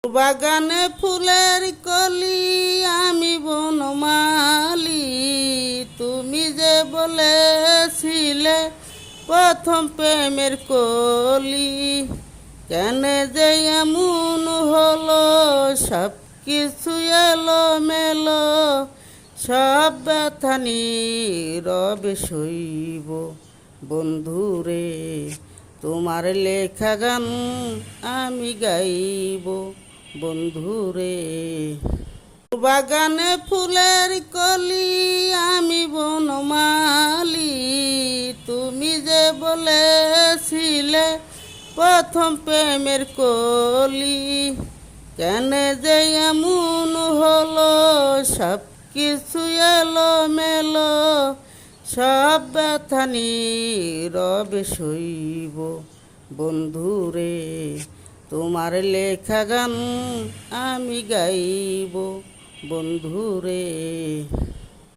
বাগানে ফুলের কলি আমি বনমালী, তুমি যে বলেছিলে প্রথম প্রেমের কলি, কেন যে এমন হলো সব কিছু এলো মেলো, সব ব্যথা নীরবে সইব বন্ধুরে, তোমার লেখা গান আমি গাইব বন্ধুরে। বাগানে ফুলের কলি আমি বনমালী, তুমি যে বলেছিলে প্রথম প্রেমের কলি, কেন যে এমন হলো সব কিছু এলো মেলো, সব ব্যথা নীরবে সইব বন্ধুরে, তোমার লেখা গান আমি গাইব বন্ধুরে।